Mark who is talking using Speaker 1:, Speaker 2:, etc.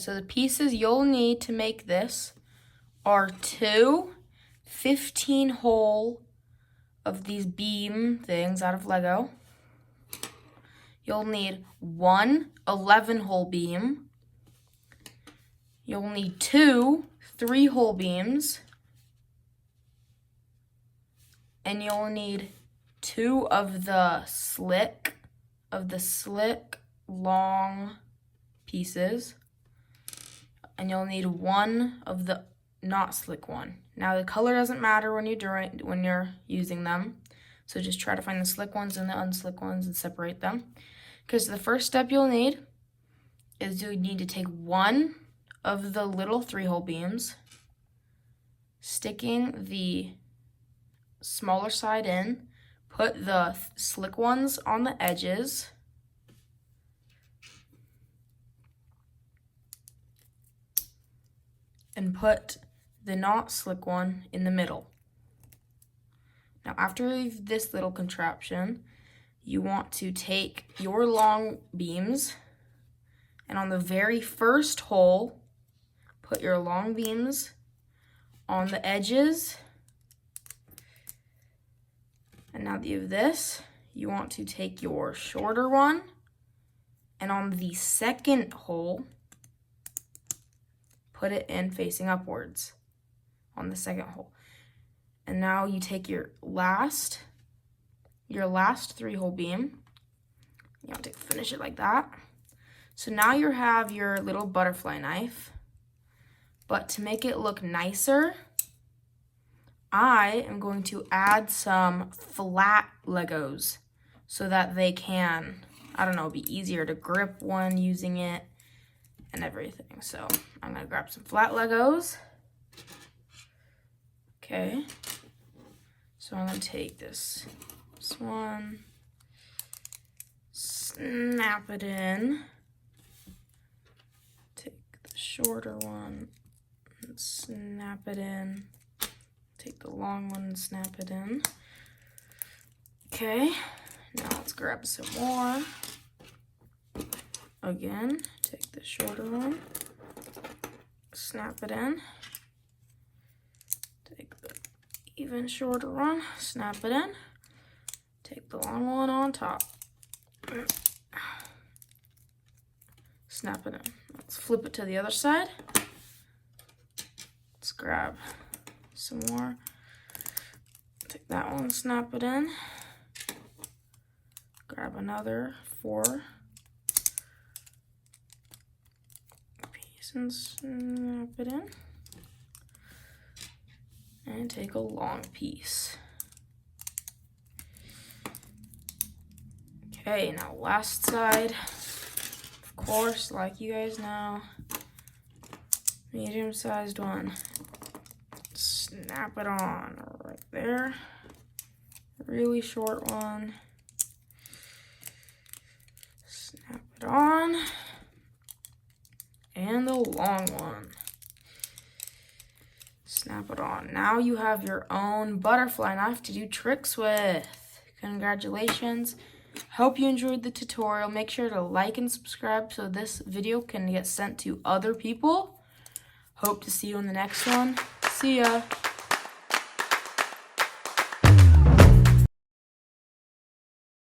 Speaker 1: So the pieces you'll need to make this are 2 15-hole of these beam things out of Lego. You'll need 1 11-hole beam. You'll need 2 3-hole beams. And you'll need 2 of the slick long pieces. And you'll need 1 of the not slick one. Now the color doesn't matter when you're using them. So just try to find the slick ones and the unslick ones and separate them. Because the first step you'll need is you need to take 1 of the little 3-hole beams, sticking the smaller side in, put the slick ones on the edges, and put the not slick one in the middle. Now after this little contraption, you want to take your long beams and on the very first hole, put your long beams on the edges. And now that you have this, you want to take your shorter one and on the second hole, put it in facing upwards on the second hole. And now you take your last 3-hole beam. You want to finish it like that. So now you have your little butterfly knife. But to make it look nicer, I am going to add some flat Legos so that they can, I don't know, be easier to grip when using it and everything. So I'm gonna grab some flat Legos. Okay. So I'm gonna take this one, snap it in, take the shorter one, and snap it in, take the long one and snap it in. Okay, now let's grab some more. Again, take the shorter one, snap it in, take the even shorter one, snap it in, take the long one on top, snap it in. Let's flip it to the other side. Let's grab some more, take that one, snap it in, grab another 4 piece and snap it in, and take a long piece. Okay, now last side, of course, like you guys know, medium-sized one. Snap it on right there. Really short one. Snap it on. And the long one. Snap it on. Now you have your own butterfly knife to do tricks with. Congratulations. Hope you enjoyed the tutorial. Make sure to like and subscribe so this video can get sent to other people. Hope to see you in the next one. See ya.